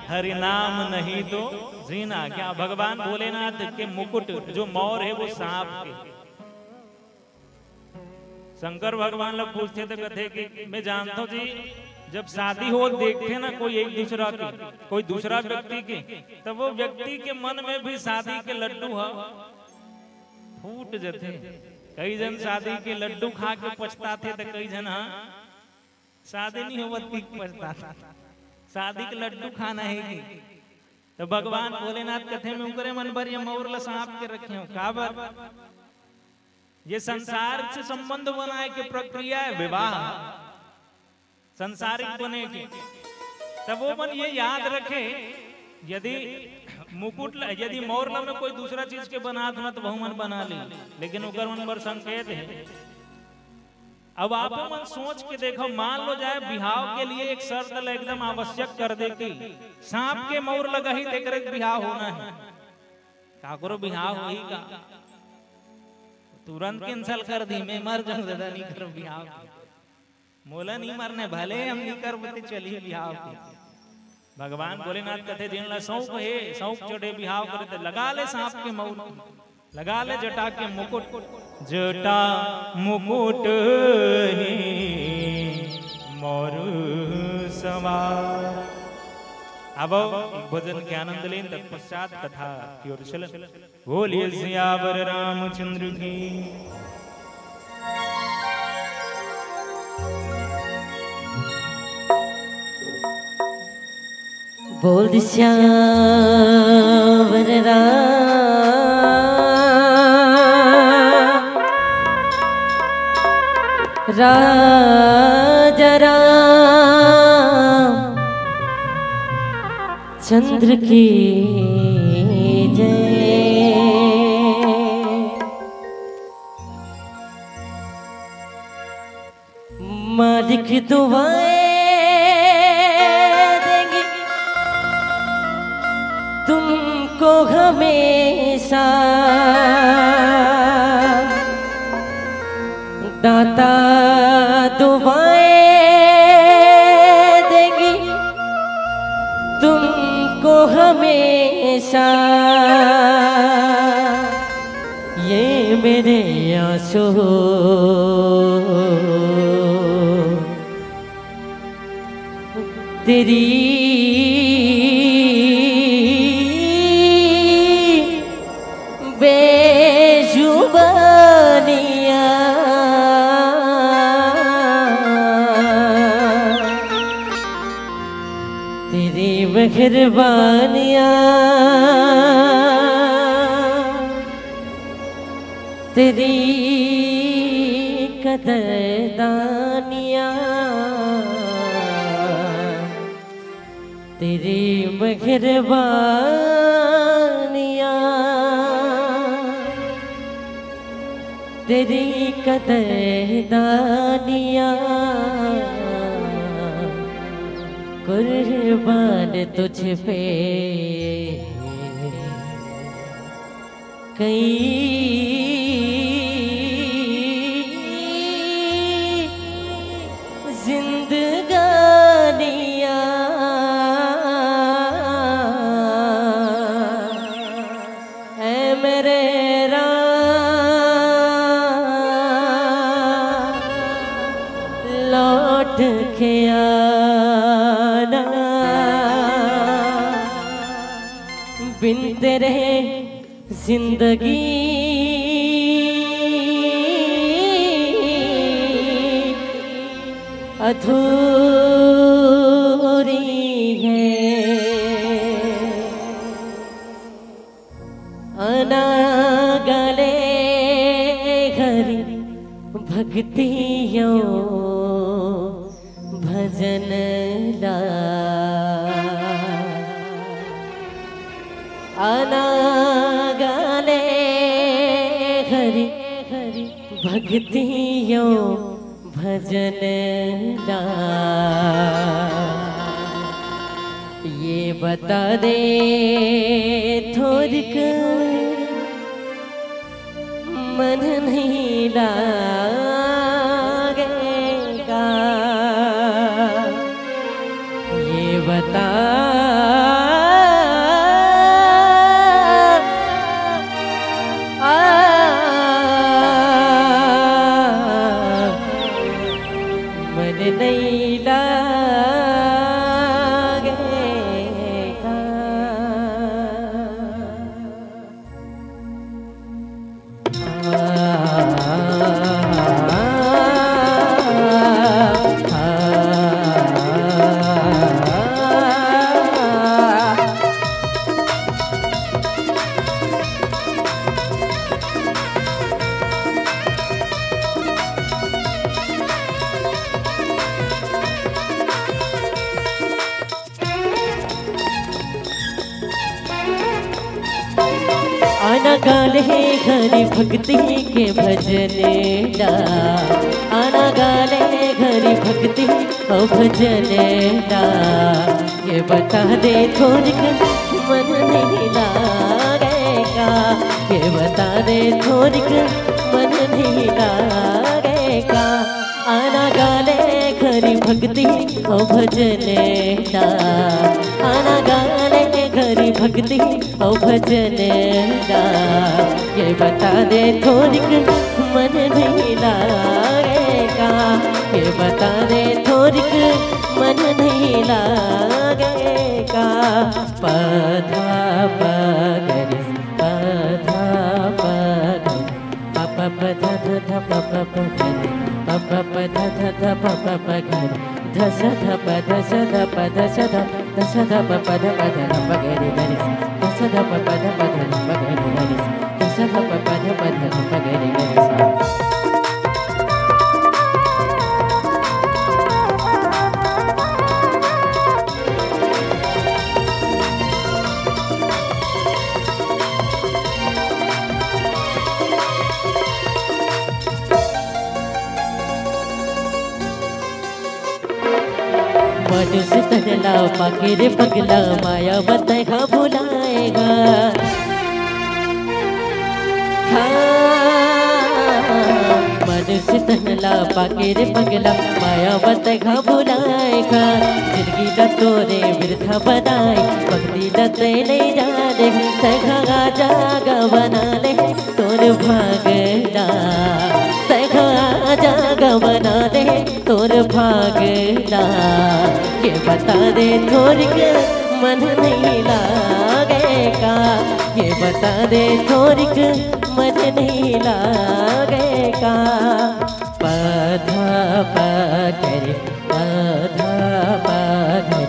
हरि नाम नहीं तो जीना क्या। भगवान भोलेनाथ के मुकुट जो मोर है वो सांप के। शंकर भगवान लोग पूछते थे कथे कि मैं जानता हूँ जी जब शादी हो देखते ना कोई एक दूसरा के कोई दूसरा व्यक्ति के तब वो व्यक्ति के मन में भी शादी के लड्डू फूट जाते। कई जन शादी के लड्डू खा के पछताते तो कई जन शादी नहीं होती पछताता। शादी के लड्डू खाना है कि तो भगवान भोलेनाथ कथे में उनके मन भर ये मोर सांप के रखे हो का बार। ये संसार से संबंध बनाए के प्रक्रिया है विवाह संसारिक बने की। तब वो मन ये याद रखे यदि मुकुट यदि मोरला में कोई दूसरा चीज के बना तो बहु मन बना ली, लेकिन उकर मन पर संकेत है। अब आप मन सोच के देखो मान लो जाए बिहाव के लिए एक शर्त एकदम आवश्यक कर दे कि सांप के मोर लगा ही देकर एक बिहाव होना है। काकरो बिहाव हो ही का तुरंत कैंसल कर दी। मैं मर जाऊं दादा नहीं कर बिहाव। मोला नहीं मरने भले हम नहीं कर बते चलिए बिहाव की। भगवान भोलेनाथ कथे जिन ला सौंप है सौंप चढ़े बिहाव करे तो लगा ले सांप के मोर लगा ले जटा के मुकुट। जटा मुकुट ही मोर सवार। अब भजन के आनंद लें तत्पश्चात कथा की ओर चलें। बोलिए सियावर रामचंद्र की। बोल दे श्यावर राजा राम चंद्र की जय। मालिक दुआएं देंगे तुमको हमेशा, दाता दुआएं देंगे तुमको हमेशा। ये मेरे आंसू तेरी बेजुबानियाँ, तेरी मेहरबानियाँ, तेरी कदरदानियाँ, तेरी मेहरबानियाँ, तेरी कदरदानियाँ, कुर्बान तुझ पे कई जिंदगानियाँ। ऐ मेरे राम लौट के आना, बिन तेरे जिंदगी अधूरी है। आना गले हरि भक्तियों भजन ला, आना गले हरि भक्तियों भजन ला। ये बता दे थोड़क मन नहीं लागेगा, ये बता मन नहीं लागेगा। आना गाले घरी भक्ति के भजन ला, आना गाले घरी भक्ति ओ भजन ला। ये बता दे थोड़क मन नहीं लागेगा, ये बता दे थोड़क मन नहीं लागेगा। आना गाले घरी भक्ति ओ भजन ला, आना गाले घरी भक्ति ओ भजन ला। ये बता दे थोड़क मन नहीं लागेगा, ये बता दे थोड़क मन नहीं लागेगा। पधा पगरि पधा पगरि पप पधा धा पप पगरि पप प ध ध ध प प प ग रे ध स ध प ध स ध प ध स ध ध स ध प प ध प ध ध प ग रे ग रे ध स ध प प ध प ध ध प ग रे ग रे ध स ध प प ध प ध ध प ग रे ग रे सा। मनुष्य तनला पाके रे पगला माया बतैगा भुलाएगा। मनुष्य तनला पाके रे पगला माया बतैगा भुलाएगा। जिंदगी ला तोरे वृथा बनाए भक्ति ला ते नहीं जाने तैगा जागा बना ले तोर भागला तैगा जागा बना ले तोर भागला। ये बता दे थोड़ी मन नहीं लागेगा। ये बता दे थोड़ी मन नहीं लागेगा। पधा पगरे पधा पगरे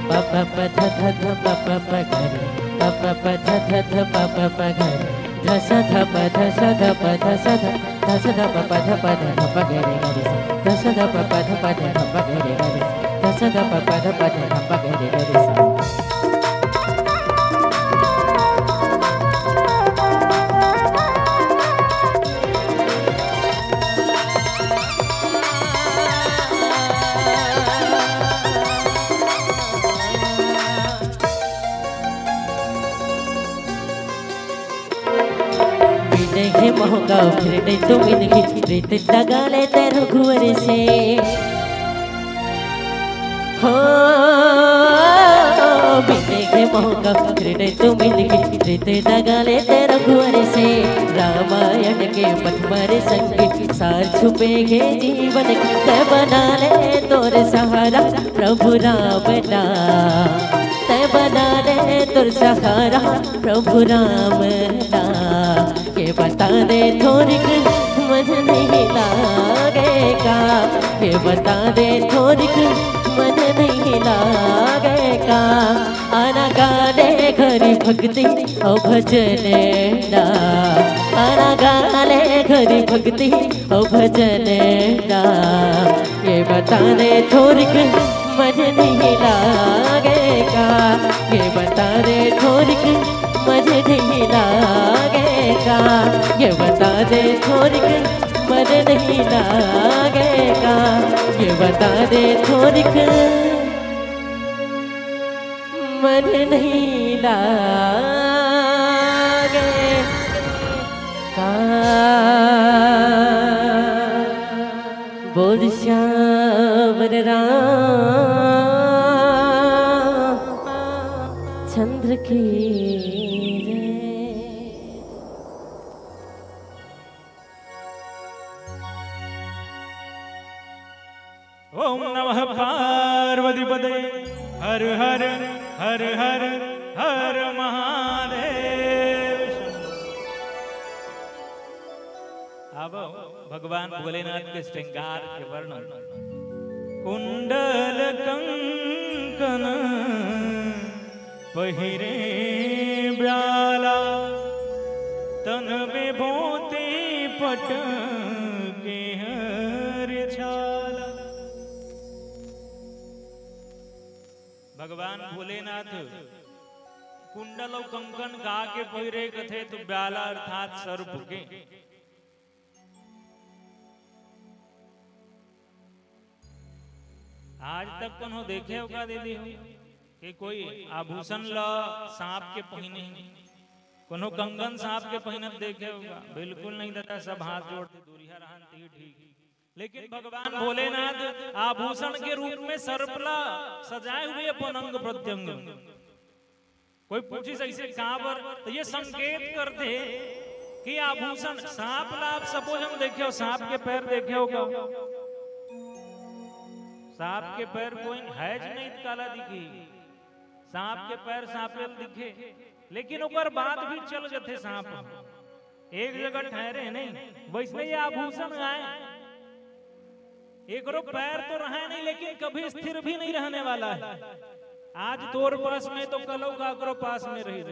प प प ध ध ध प प प गरे प प प ध ध ध प प प गरे ध स ध प ध स ध प ध स ध ध स ध प प ध प ध ध प गरे गरे ध स ध प प ध प ध ध प गरे गरे ध स ध प प ध प ध ध प गरे गरे सा। देखे मौका फिर नहीं तो मिलगी प्रीत लगा ले तेरे घुवर से हो। देखे मौका फिर नहीं तो मिलगी प्रीत लगा ले तेरे घुवर से। रामायण के पथमर संग सार छुपेगे जीवन ते बना ले तोर सहारा प्रभु राम ना ते बना ले तोर सहारा प्रभु राम ना। ये बता दे थोड़ी मन नहीं लागेगा। ये बता दे थोड़ी मन नहीं लागेगा। आना गाले घरी भक्ति और भजन ना आना गाले घरी भक्ति और भजन ना। ये बता दे थोड़ी मन नहीं लागेगा। ये बता दे थोड़ी मन नहीं लागेगा। ये बता दे थोड़ी मन नहीं लागेगा। ये बता दे थोड़ी मन नहीं लागेगा। बोल श्याम रामचंद्र की ओम नमः पार्वती पदे हर हर हर हर हर महादेव। अब भगवान भोलेनाथ के श्रृंगार के वर्णन। कुंडल कंकन पहिरे ब्याला तन विभूति पट के हर छाला। भगवान भोलेनाथ कुंडल और कंकन गा के पहिरे कथे तो ब्याला अर्थात सर्प के। आज तक कौन देखे होगा दीदी हो कि कोई आभूषण ल सांप के पहिने कोनो कंगन सांप के पहिनत देखे होगा? बिल्कुल नहीं दादा, सब हाथ जोड़ते दूरिया रहन ठीक। लेकिन भगवान भोलेनाथ आभूषण के रूप में सर्पला सजाए हुए अपन अंग प्रत्यंग। कोई पूछी ऐसे काबर तो ये संकेत करते कि आभूषण सांप ला आप सपोज हम देखे हो, सांप के पैर देखे होगा? सांप के पैर कोई हैज नहीं काला दिखी, सांप के पैर सांपेल दिखे, लेकिन ओकर बाद भी चल जाते सांप एक जगह ठहरे नहीं। वैसे ये आभूषण आए एकरो पैर तो रहा नहीं, लेकिन कभी स्थिर भी नहीं रहने वाला है। आज तोर पास में तो कलो काकरो पास में रही।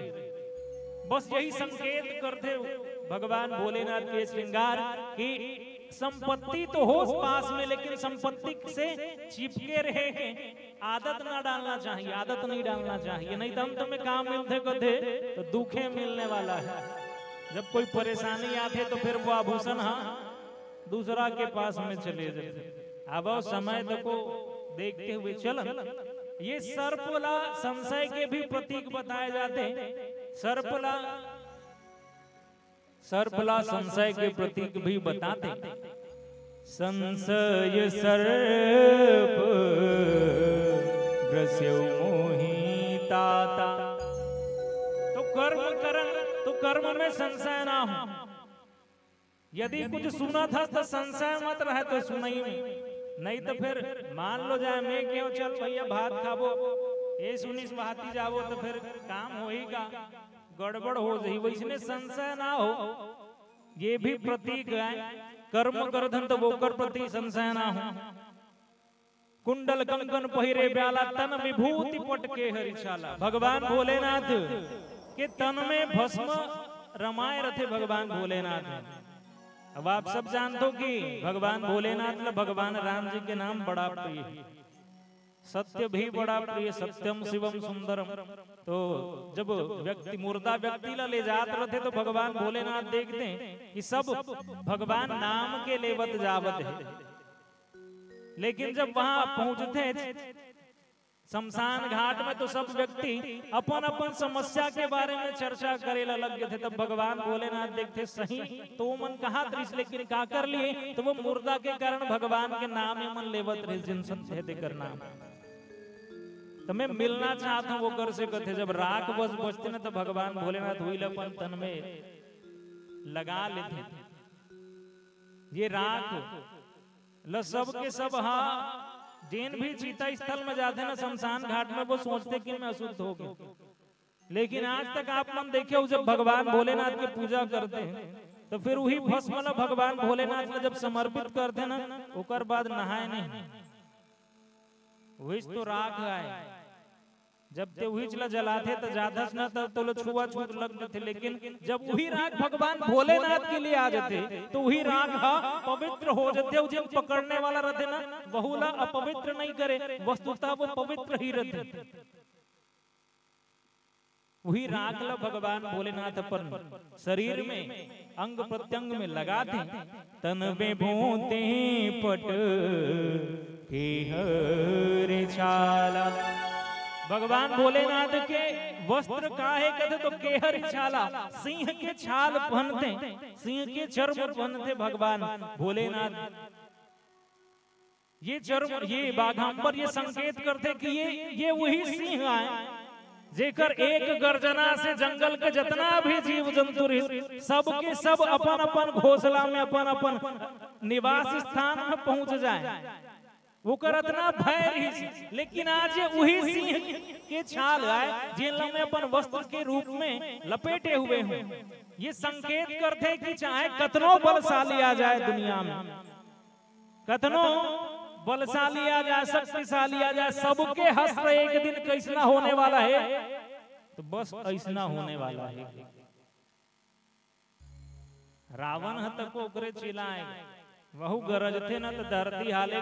बस यही संकेत करते भगवान भोलेनाथ के श्रृंगार की संपत्ति तो हो पास में, लेकिन संपत्ति से चिपके रहे आदत ना डालना चाहिए, आदत नहीं डालना चाहिए, नहीं तो हम तुम्हें काम मिलते कदे तो दुखे मिलने वाला है। जब कोई परेशानी आते तो फिर वो आभूषण दूसरा के पास में चले जाते। अब समय को देखते हुए चलन ये सर्पला संशय के भी प्रतीक बताए जाते हैं। सर्पला संशय के प्रतीक भी बताते। संशय सर्प ग्रस्यो मोहिताता। तो कर्म में संशय ना हो। यदि कुछ सुना था तो संशय मत रहे तो सुनाई में, नहीं तो फिर मान लो जाए मैं क्यों चल भैया भात खाबो ये सुनिस बहाती जावो तो फिर काम होएगा, गड़बड़ हो जाए। वैसने संशय ना हो, ये भी प्रतीक है। कर्म करधन तो वोकर प्रति संशय ना हो। कुंडल कंकन पहिरे ब्याला तन विभूति पटके हरिशाला। भगवान भोलेनाथ के तन में भस्म रमाए रथे भगवान भोलेनाथ। अब आप सब जानते हो कि भगवान भोलेनाथ भगवान राम जी के नाम बड़ा प्रिय, सत्य भी बड़ा प्रिय, सत्यम शिवम सुंदरम। तो जब व्यक्ति मुर्दा व्यक्ति ला ले जात रहते तो भगवान भोलेनाथ देखते हैं कि सब भगवान नाम के लेवत जावत है, लेकिन जब वहां पहुंचते शमशान घाट में तो सब व्यक्ति अपन अपन समस्या के बारे में चर्चा करे लग गए थे। तब भगवान भोलेनाथ देखते सही तो मन कहा दृश्य, लेकिन का कर लिए तो वो मुर्दा के कारण भगवान के नाम में मन लेवत रहे जिन संत करना। तो मैं मिलना चाहता हूँ वो कर से कहते। जब राख बस बचते ना तो भगवान भोलेनाथ हुई अपन तन में लगा लेते। ये राख ल सब के सब जिन भी चीता स्थल में जाते ना शमशान घाट में वो सोचते कि मैं अशुद्ध हो गया, लेकिन आज तक आप मन देखे जब भगवान भोलेनाथ की पूजा करते हैं तो फिर वही भस्म भगवान भोलेनाथ जब समर्पित करते ना उकर बाद नहाए नहीं, वही तो राख आए। जब ते वही चला जलाते तो ज्यादा न तब तो छुआ छूत लगते थे, लेकिन जब वही राख भगवान भोलेनाथ के लिए आ जाते तो वही राख पवित्र हो जाते। जिन पकड़ने वाला रहते ना बहुला अपवित्र नहीं करे, वस्तुतः वो पवित्र ही रहते। वही राख ला भगवान भोलेनाथ अपन शरीर में अंग प्रत्यंग में लगाते। तन में भूते पट के हरे छाला। भगवान भोलेनाथ के वस्त्र काहे कहते तो केहर छाला, सिंह के छाल पहनते, सिंह के चर्म पहनते भगवान भोलेनाथ। ये चर्म ये बाघांबर ये संकेत करते कि ये वही सिंह आए जेकर एक गर्जना से जंगल के जितना भी जीव जंतु सब के सब अपन अपन घोंसला में अपन अपन निवास स्थान में पहुंच जाए। वो करतना भय रही, लेकिन आज वही सिंह के छाल आए जिन में अपन वस्त्र के रूप में लपेटे हुए हों। ये संकेत करते कि चाहे कतनो बलशाली आ जाए दुनिया में, कतनो बलशाली आ जाए, शक्तिशाली आ जाए, सबके हस्त्र एक दिन कैसना होने वाला है तो बस ऐसना होने वाला है। रावण हतक ओकरे चिल्लाए वहु गरज थे न तो धरती हाले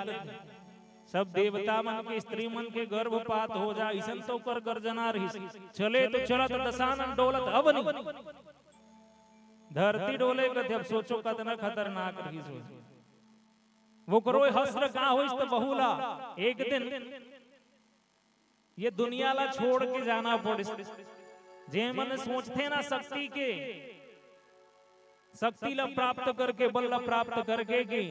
सब देवता मन के स्त्री मन के गर्भपात हो जाए, इसन तो कर गर्जना रही। चले तो चलत दशानन डोलत अब नहीं धरती डोले कथे। अब सोचो कितना खतरनाक रही। वो करो हस्त्र का हो तो बहुला एक दिन ये दुनिया ला छोड़ के जाना पड़े। जे मन सोचते ना शक्ति ला प्राप्त करके बल ला प्राप्त करके की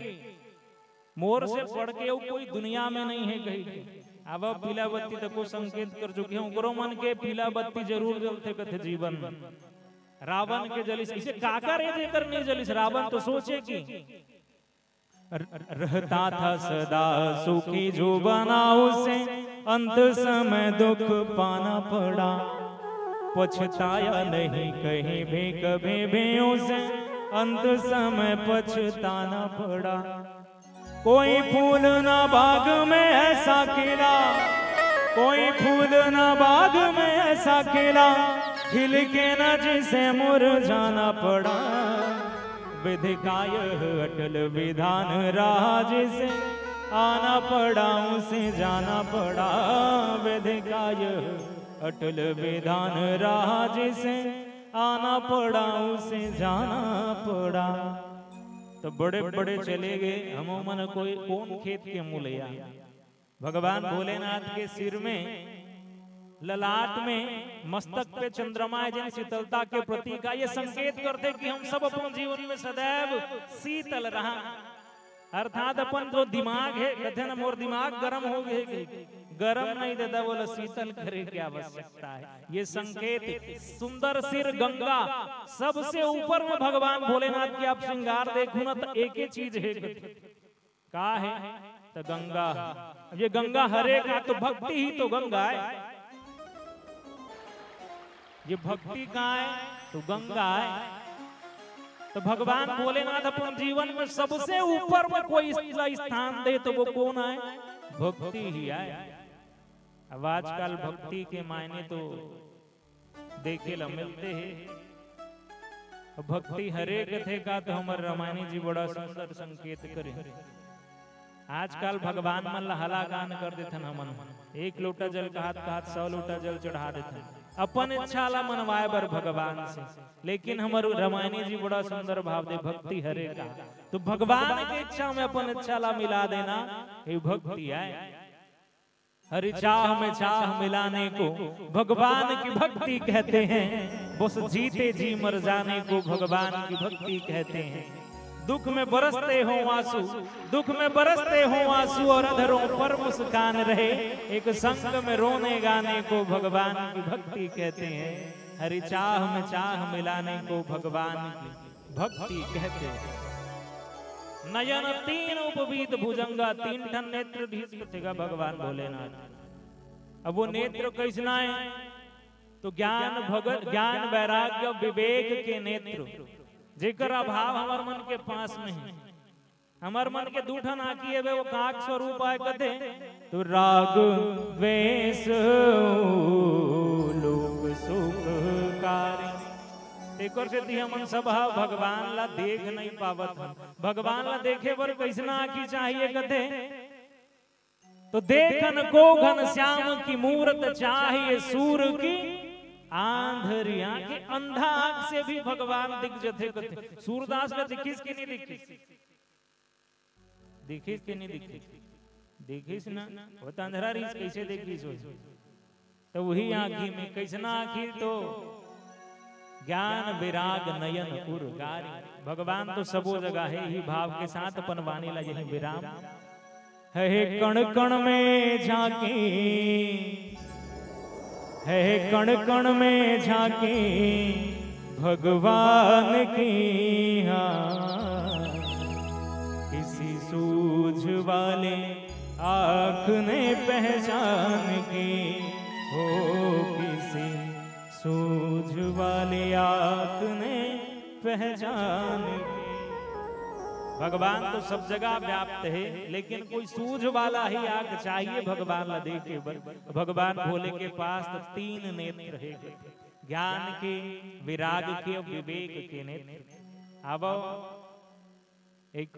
मोर से पढ़ के कोई दुनिया में नहीं है कहीं। अब पीला बत्ती तक को संकेत कर चुके हैं। उकरो मन के पीला बत्ती जरूर जलते कथे जीवन। रावण के जलिस इसे काकर है जेकर नहीं जलिस। रावण तो सोचे कि रहता था सदा सुखी जो बना उसे अंत समय दुख पाना पड़ा। पछताया नहीं कहीं भी कभी भी उसे अंत समय पछताना पड़ा। कोई फूल ना बाग में ऐसा खिला, कोई फूल ना बाग में ऐसा खिला, खिल के न जिसे मुरझाना पड़ा। विधि का यह अटल विधान रहा, जिसे आना पड़ा उसे जाना पड़ा। विधि का यह अटल विधान रहा, जिसे आना पड़ा उसे जाना पड़ा। तो बड़े बड़े चले गए, हमोमन कोई कौन खेत के मूलिया। भगवान भोलेनाथ के सिर में, ललाट में, मस्तक पे चंद्रमा है, जिन शीतलता के प्रतीक का ये संकेत करते कि हम सब अपने जीवन में सदैव शीतल रहा। अर्थात अपन जो दिमाग है, कहते हैं ना मोर दिमाग गर्म हो गए, गर्म नहीं देता, बोला शीतल करे की आवश्यकता है। ये संकेत सुंदर सिर गंगा, सबसे ऊपर में भगवान भोलेनाथ की आप श्रृंगार देखो ना तो एक ही चीज है, का है तो गंगा। ये गंगा हरे का तो भक्ति ही तो गंगा है। ये भक्ति का है तो गंगा है। तो भगवान भोलेनाथ अपने जीवन में सबसे ऊपर में कोई स्थान दे तो वो कौन है? भक्ति ही है। अब आजकल भक्ति के मायने तो देखे ला मिलते हैं। भक्ति हरे कथे का तो हमारे रामायणी जी बड़ा सुंदर संकेत करे। आजकल भगवान मन हला गान कर देते हमन, एक लोटा जल कहत 100 लोटा जल चढ़ा देते अपन इच्छा ला मनवाए बर भगवान से। लेकिन हमारे रामायणी जी बड़ा सुंदर भाव दे, भक्ति हरे का तो भगवान की इच्छा में अपन इच्छा ला मिला देना, ये भक्ति है। हरि चाह में चाह मिलाने को भगवान की भक्ति कहते हैं। बस जीते जी मर जाने को भगवान की भक्ति कहते हैं। दुख में बरसते हो आंसू, दुख में बरसते हो आंसू, और अधरों पर मुस्कान रहे, एक संग में रोने गाने को भगवान की भक्ति कहते हैं। हरि चाह में चाह मिलाने को भगवान की भक्ति कहते हैं। नयन तीन उपवीत भुजंगा, 3 ठन नेत्र धीगा भगवान भोलेनाथ। अब वो नेत्र कैसना है तो ज्ञान भगत, ज्ञान वैराग्य विवेक के नेत्र, जेकर अभाव हमार मन के पास में है। हमार मन के 2 ठन आकी है, वो काक स्वरूप आए कथे तो राग वेश लोक सुखकारी। एक और से हमन सब भगवान ला देख नहीं पावत। भगवान ला देखे बर कैसना आखी चाहिए कथे तो देखन को घन श्याम की मूरत चाहिए, सूर की आंधरी आंखें, अंधा आंख से भी भगवान दिख जथे कथे। सूरदास ने दिखिस कि नहीं दिखिस? दिखिस कि नहीं दिखिस? दिखिस ना, वो तो अंधरा रीस कैसे देखिस हो? तो वही आंखी में कैसना आखी तो ज्ञान विराग नयन उर्गारी। भगवान तो सबो जगह है, ही भाव के साथ अपन वाणी ला यही विराम है। कण कण में झांकी है, कण कण में झांकी भगवान की। किसी सूझ वाले आँख ने पहचान की हो, किसी सूझ वाले आँख ने पहचान की। भगवान तो सब जगह व्याप्त है, लेकिन कोई सूझ वाला ही आग चाहिए भगवान ला देखे। भगवान भोले के पास तो 3 नेत्र है, ज्ञान के, विराग के और विवेक के नेत्र। अब एक